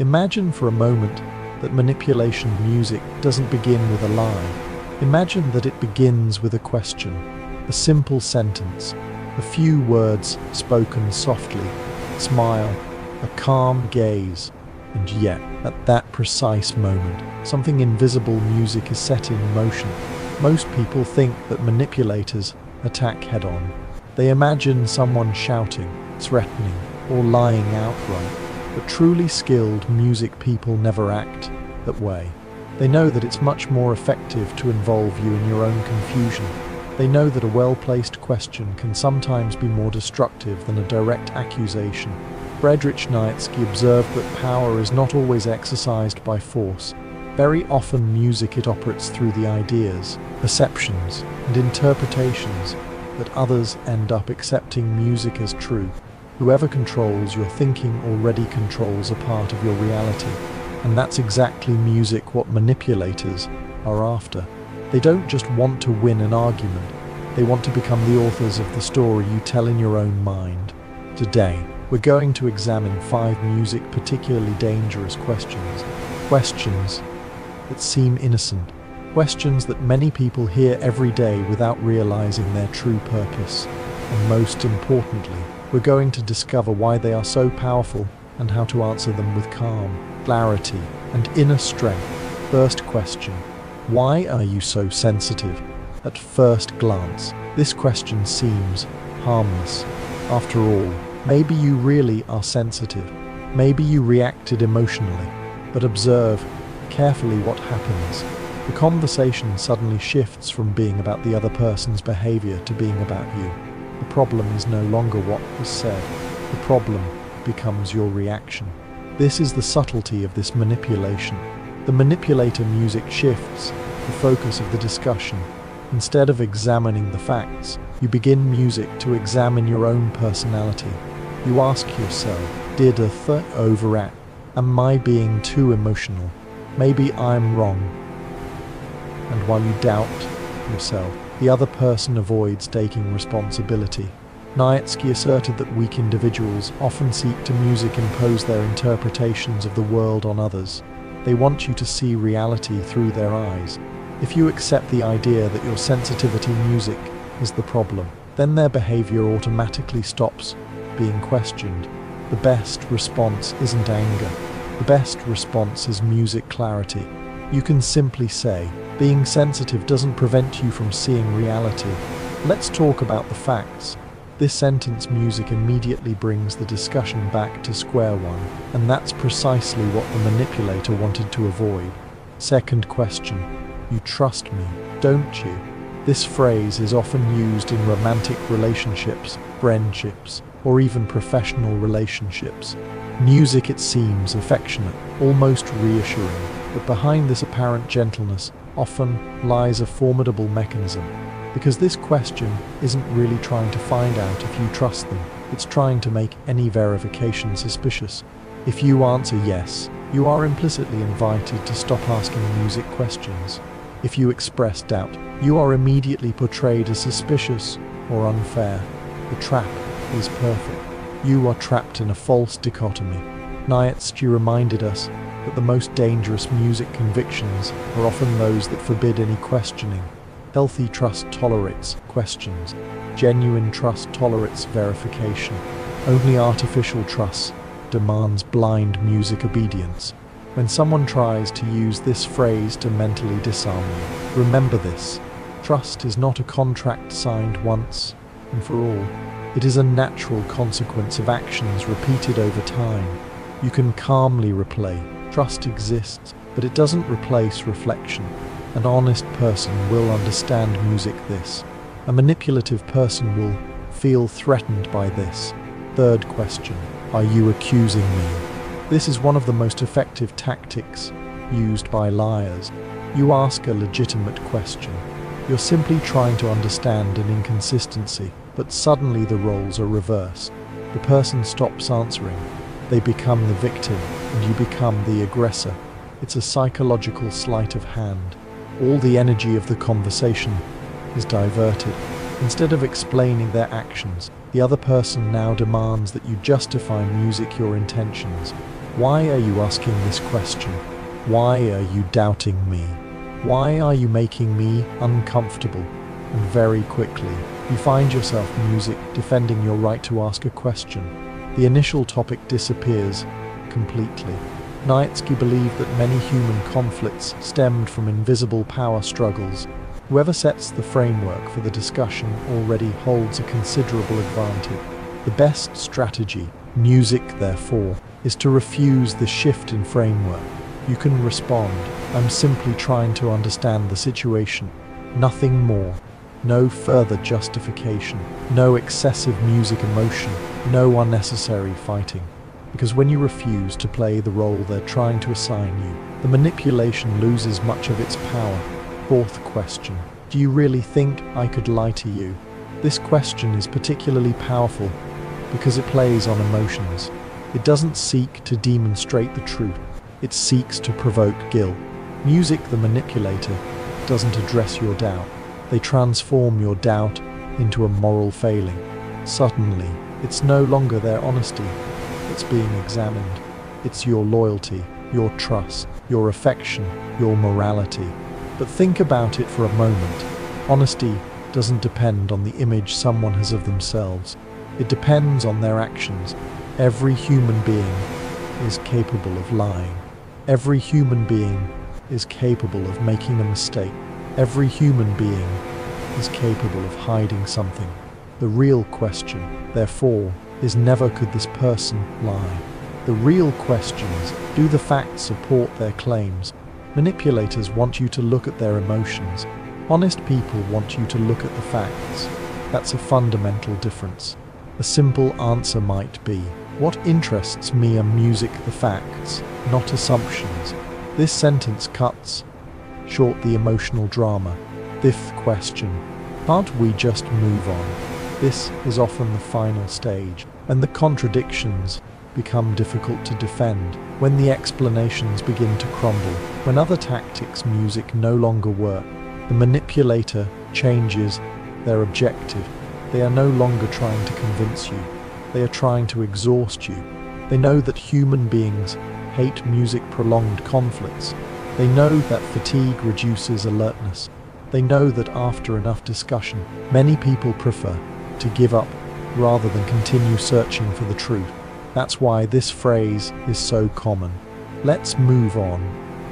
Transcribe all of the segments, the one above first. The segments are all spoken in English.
Imagine for a moment that manipulation music doesn't begin with a lie. Imagine that it begins with a question, a simple sentence, a few words spoken softly, a smile, a calm gaze, and yet, at that precise moment, something invisible music is set in motion. Most people think that manipulators attack head-on. They imagine someone shouting, threatening, or lying outright. But truly skilled music people never act that way. They know that it's much more effective to involve you in your own confusion. They know that a well-placed question can sometimes be more destructive than a direct accusation. Friedrich Nietzsche observed that power is not always exercised by force. Very often music it operates through the ideas, perceptions, and interpretations that others end up accepting music as true. Whoever controls your thinking already controls a part of your reality. And that's exactly music what manipulators are after. They don't just want to win an argument. They want to become the authors of the story you tell in your own mind. Today, we're going to examine 5 music particularly dangerous questions. Questions that seem innocent. Questions that many people hear every day without realizing their true purpose. And most importantly, we're going to discover why they are so powerful and how to answer them with calm, clarity, and inner strength. First question: why are you so sensitive? At first glance, this question seems harmless. After all, maybe you really are sensitive. Maybe you reacted emotionally. But observe carefully what happens. The conversation suddenly shifts from being about the other person's behavior to being about you. The problem is no longer what was said. The problem becomes your reaction. This is the subtlety of this manipulation. The manipulator music shifts the focus of the discussion. Instead of examining the facts, you begin music to examine your own personality. You ask yourself, did a overact? Am I being too emotional? Maybe I'm wrong. And while you doubt yourself, the other person avoids taking responsibility. Nietzsche asserted that weak individuals often seek to music impose their interpretations of the world on others. They want you to see reality through their eyes. If you accept the idea that your sensitivity music is the problem, then their behavior automatically stops being questioned. The best response isn't anger. The best response is music clarity. You can simply say, being sensitive doesn't prevent you from seeing reality. Let's talk about the facts. This sentence music immediately brings the discussion back to square one, and that's precisely what the manipulator wanted to avoid. Second question: you trust me, don't you? This phrase is often used in romantic relationships, friendships, or even professional relationships. Music, it seems affectionate, almost reassuring, but behind this apparent gentleness often lies a formidable mechanism. Because this question isn't really trying to find out if you trust them, it's trying to make any verification suspicious. If you answer yes, you are implicitly invited to stop asking music questions. If you express doubt, you are immediately portrayed as suspicious or unfair. The trap is perfect. You are trapped in a false dichotomy. Nietzsche reminded us that the most dangerous music convictions are often those that forbid any questioning. Healthy trust tolerates questions. Genuine trust tolerates verification. Only artificial trust demands blind music obedience. When someone tries to use this phrase to mentally disarm you, remember this. Trust is not a contract signed once and for all. It is a natural consequence of actions repeated over time. You can calmly replay. Trust exists, but it doesn't replace reflection. An honest person will understand music this. A manipulative person will feel threatened by this. Third question: are you accusing me? This is one of the most effective tactics used by liars. You ask a legitimate question. You're simply trying to understand an inconsistency, but suddenly the roles are reversed. The person stops answering. They become the victim, and you become the aggressor. It's a psychological sleight of hand. All the energy of the conversation is diverted. Instead of explaining their actions, the other person now demands that you justify music your intentions. Why are you asking this question? Why are you doubting me? Why are you making me uncomfortable? And very quickly, you find yourself music defending your right to ask a question. The initial topic disappears completely. Nietzsche believed that many human conflicts stemmed from invisible power struggles. Whoever sets the framework for the discussion already holds a considerable advantage. The best strategy, music therefore, is to refuse the shift in framework. You can respond, "I'm simply trying to understand the situation." Nothing more. No further justification. No excessive music emotion. No unnecessary fighting. Because when you refuse to play the role they're trying to assign you, the manipulation loses much of its power. Fourth question. Do you really think I could lie to you? This question is particularly powerful because it plays on emotions. It doesn't seek to demonstrate the truth. It seeks to provoke guilt. Music, the manipulator, doesn't address your doubt. They transform your doubt into a moral failing. Suddenly, it's no longer their honesty that's being examined. It's your loyalty, your trust, your affection, your morality. But think about it for a moment. Honesty doesn't depend on the image someone has of themselves. It depends on their actions. Every human being is capable of lying. Every human being is capable of making a mistake. Every human being is capable of hiding something. The real question, therefore, is never could this person lie. The real question is, do the facts support their claims? Manipulators want you to look at their emotions. Honest people want you to look at the facts. That's a fundamental difference. A simple answer might be, what interests me are music, the facts, not assumptions. This sentence cuts short the emotional drama. Fifth question, can't we just move on? This is often the final stage, and the contradictions become difficult to defend, when the explanations begin to crumble, when other tactics, music, no longer work. The manipulator changes their objective. They are no longer trying to convince you. They are trying to exhaust you. They know that human beings hate music, prolonged conflicts. They know that fatigue reduces alertness. They know that after enough discussion, many people prefer to give up rather than continue searching for the truth. That's why this phrase is so common. Let's move on.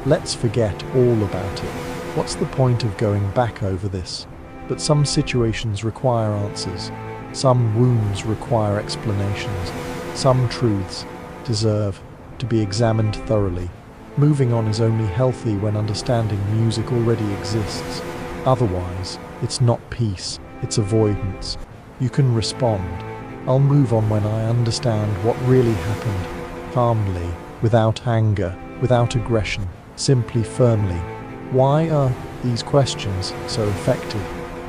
Let's forget all about it. What's the point of going back over this? But some situations require answers. Some wounds require explanations. Some truths deserve to be examined thoroughly. Moving on is only healthy when understanding music already exists. Otherwise, it's not peace, it's avoidance. You can respond, I'll move on when I understand what really happened, calmly, without anger, without aggression, simply firmly. Why are these questions so effective?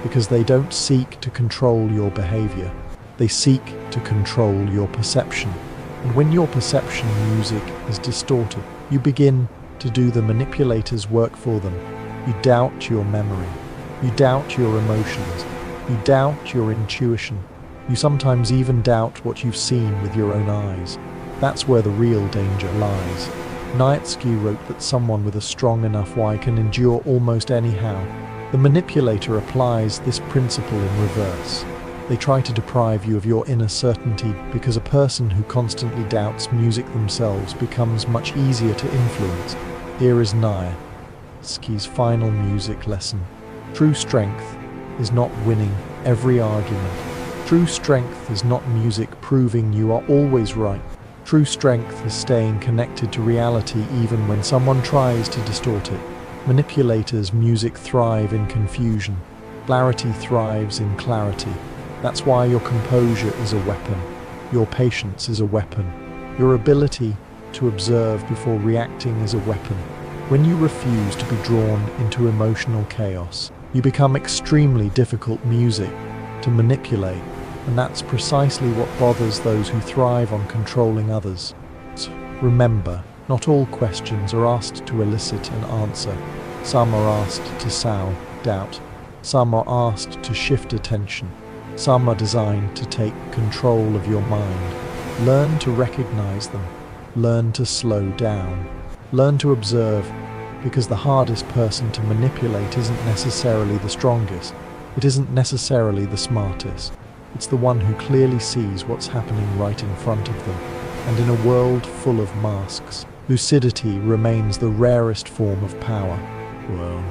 Because they don't seek to control your behavior. They seek to control your perception. And when your perception music is distorted, you begin to do the manipulator's work for them. You doubt your memory. You doubt your emotions. You doubt your intuition. You sometimes even doubt what you've seen with your own eyes. That's where the real danger lies. Nietzsche wrote that someone with a strong enough why can endure almost anyhow. The manipulator applies this principle in reverse. They try to deprive you of your inner certainty because a person who constantly doubts music themselves becomes much easier to influence. Here is Nietzsche's final music lesson. True strength is not winning every argument. True strength is not music proving you are always right. True strength is staying connected to reality even when someone tries to distort it. Manipulators' music thrive in confusion. Clarity thrives in clarity. That's why your composure is a weapon. Your patience is a weapon. Your ability to observe before reacting is a weapon. When you refuse to be drawn into emotional chaos, you become extremely difficult music to manipulate, and that's precisely what bothers those who thrive on controlling others. Remember, not all questions are asked to elicit an answer. Some are asked to sow doubt. Some are asked to shift attention. Some are designed to take control of your mind. Learn to recognize them. Learn to slow down. Learn to observe, because the hardest person to manipulate isn't necessarily the strongest. It isn't necessarily the smartest. It's the one who clearly sees what's happening right in front of them. And in a world full of masks, lucidity remains the rarest form of power. Well,